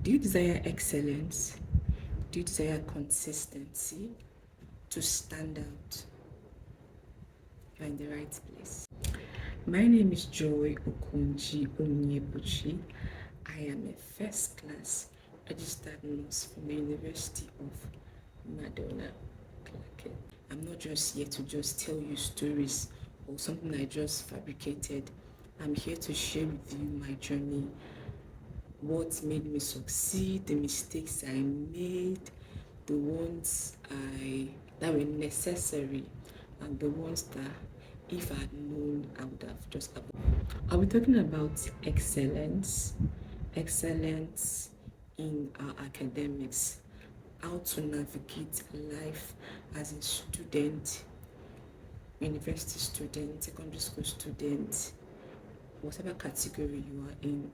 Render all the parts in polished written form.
Do you desire excellence? Do you desire consistency to stand out? You're in the right place. My name is Joy Okonji Onyebuchi. I am a first class registered nurse from the University of Madonna, Clark. I'm not just here to just tell you stories or something I just fabricated. I'm here to share with you my journey, what made me succeed, the mistakes I made, the ones that were necessary, and the ones that if I had known, I would have just avoided. I'll be talking about excellence, excellence in our academics, how to navigate life as a student, university student, secondary school student, whatever category you are in.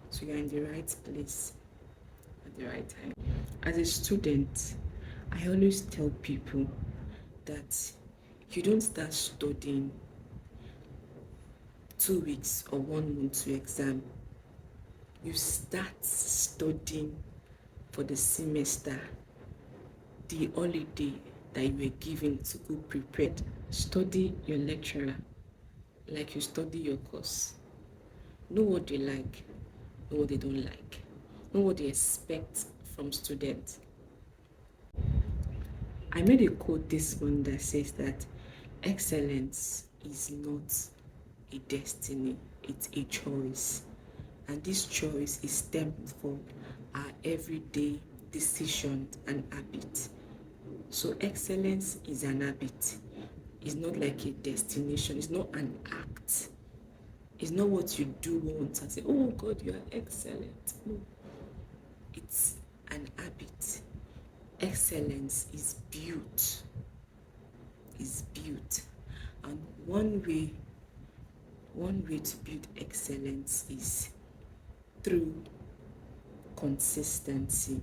So you're in the right place at the right time. As a student, I always tell people that you don't start studying 2 weeks or 1 month to exam. You start studying for the semester, the holiday that you were given to go prepared. Study your lecturer like you study your course. Know what they like, know what they don't like, know what they expect from students. I made a quote this one that says that excellence is not a destiny, it's a choice. And this choice is stemmed from our everyday decisions and habits. So excellence is an habit. It's not like a destination. It's not an act. It's not what you do once and say, oh God, you are excellent. No, it's an habit. Excellence is built. And one way to build excellence is through consistency.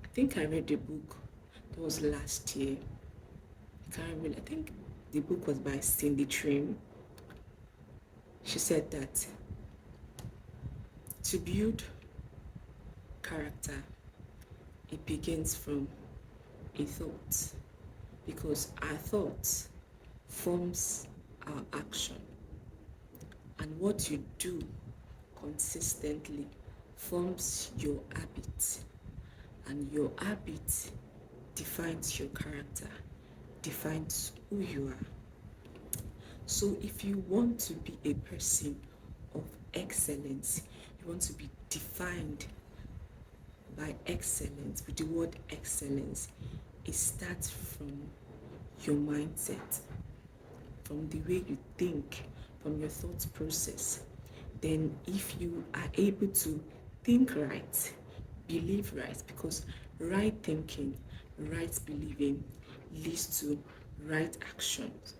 I think I read a book that was last year. I can't remember. I think the book was by Cindy Trim. She said that to build character, it begins from a thought, because our thoughts forms our action, and what you do consistently forms your habit, and your habit defines your character, defines who you are. So if you want to be a person of excellence, you want to be defined by excellence, with the word excellence, it starts from your mindset, from the way you think, from your thought process. Then if you are able to think right, believe right, because right thinking, right believing leads to right actions.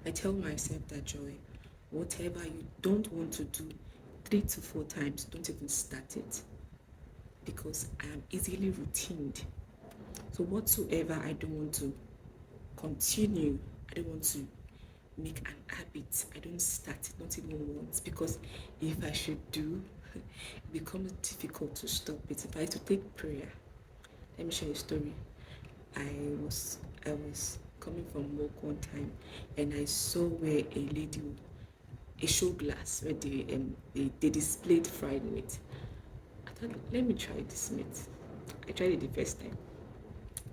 I tell myself that, Joy, whatever you don't want to do 3 to 4 times, don't even start it, because I am easily routined. So whatsoever I don't want to continue, I don't want to make an habit, I don't start it, not even once, because if I should do, it becomes difficult to stop it. If I had to take prayer, let me share a story. I was coming from work one time, and I saw where a lady, a show glass where they displayed fried meat. I thought, let me try this meat. I tried it the first time.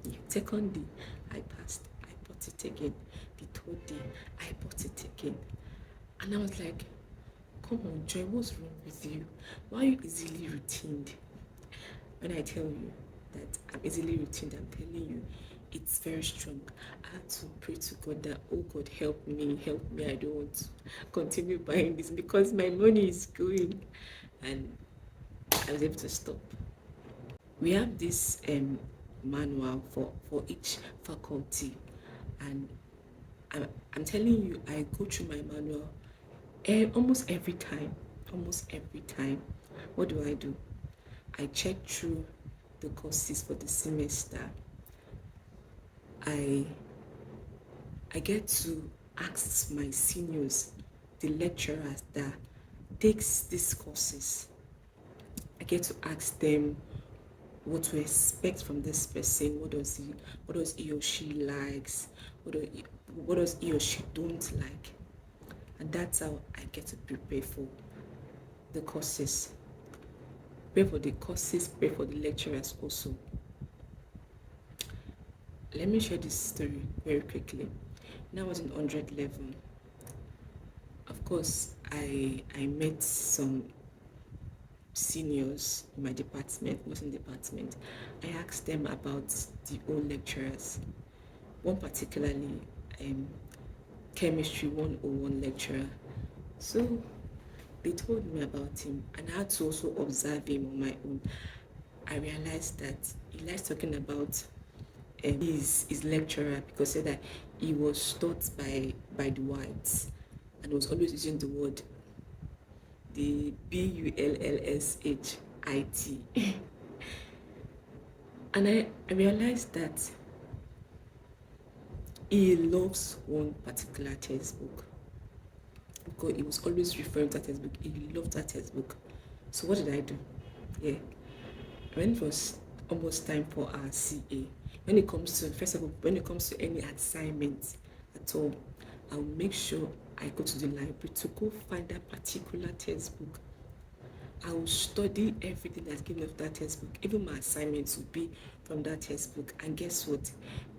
The second day, I passed. I bought it again. The third day, I bought it again. And I was like, come on, Joy, what's wrong with you? Why are you easily routined? When I tell you that I'm easily routined, I'm telling you, it's very strong. I had to pray to God that, oh God, help me, I don't want to continue buying this because my money is going. And I was able to stop. We have this manual for each faculty, and I'm telling you, I go through my manual almost every time. What do? I check through the courses for the semester. I get to ask my seniors, the lecturers that takes these courses, get to ask them what to expect from this person. What does he or she likes? What does he or she don't like? And that's how I get to prepare for the courses. Prepare for the courses, prepare for the lecturers also. Let me share this story very quickly. When I was in 100 level, of course, I met some seniors in my department, nursing department. I asked them about the old lecturers. One particularly, chemistry 101 lecturer. So they told me about him, and I had to also observe him on my own. I realized that he likes talking about his lecturer, because he said that he was taught by the whites and was always using the word, the BULLSHIT. And I realized that he loves one particular textbook, because he was always referring to that textbook. He loved that textbook. So what did I do? Yeah, when it was almost time for our CA, when it comes to, first of all, when it comes to any assignment at all, I'll make sure I go to the library to go find that particular textbook. I will study everything that's given of that textbook. Even my assignments will be from that textbook. And guess what?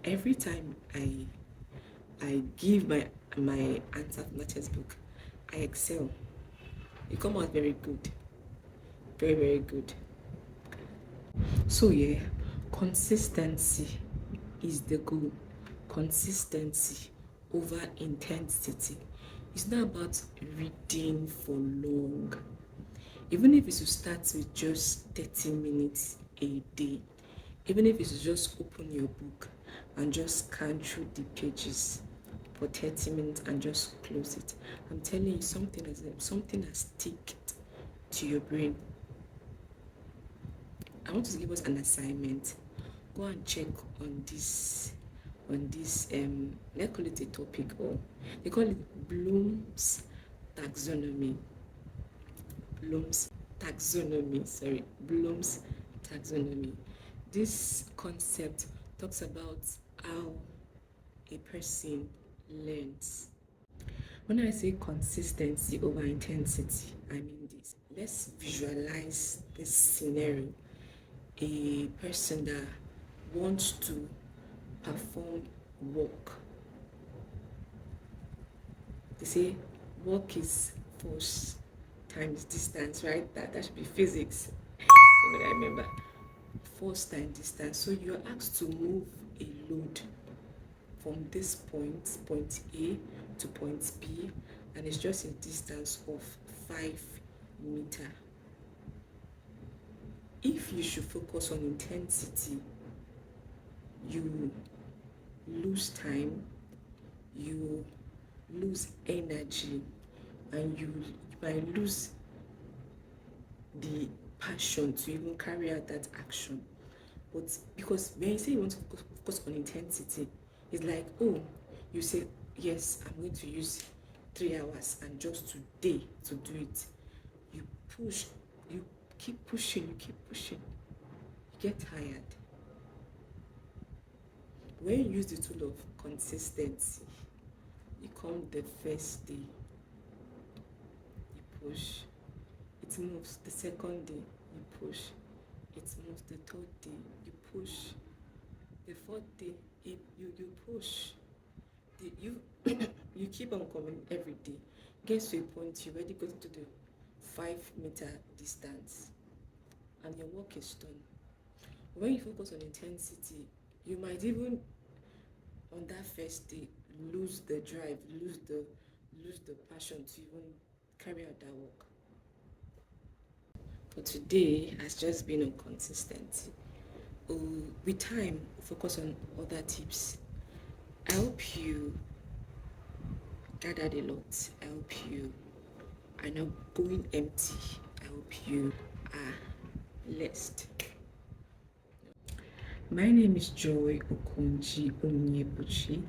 Every time I give my answer from that textbook, I excel. It come out very good. Very, very good. So yeah, consistency is the goal. Consistency over intensity. It's not about reading for long. Even if it's to start with just 30 minutes a day, even if it's to just open your book and just scan through the pages for 30 minutes and just close it, I'm telling you, something has sticked to your brain. I want to give us an assignment. Go and check on this let's call it a topic, or they call it Bloom's taxonomy. Bloom's taxonomy. This concept talks about how a person learns. When I say consistency over intensity, I mean this. Let's visualize this scenario. A person that wants to perform work. They say work is force times distance, right? That should be physics. I remember. Force times distance. So you're asked to move a load from this point A to point B, and it's just a distance of 5 meters. If you should focus on intensity, you lose time, you lose energy, and you might lose the passion to even carry out that action. But because when you say you want to focus on intensity, it's like, oh, you say, yes, I'm going to use 3 hours, and just today to do it. You push, you keep pushing, you get tired. When you use the tool of consistency, you come the first day, you push, it moves. The second day, you push, it moves. The third day, you push. The fourth day, you push. You keep on coming every day. Gets to a point you already got to the 5-meter distance, and your work is done. When you focus on intensity, you might even on that first day lose the drive, lose the passion to even carry out that work. But today has just been on consistency. With time, focus on other tips. I hope you gathered a lot. I hope you are not going empty. I hope you are blessed. My name is Joy Okonji Onyebuchi.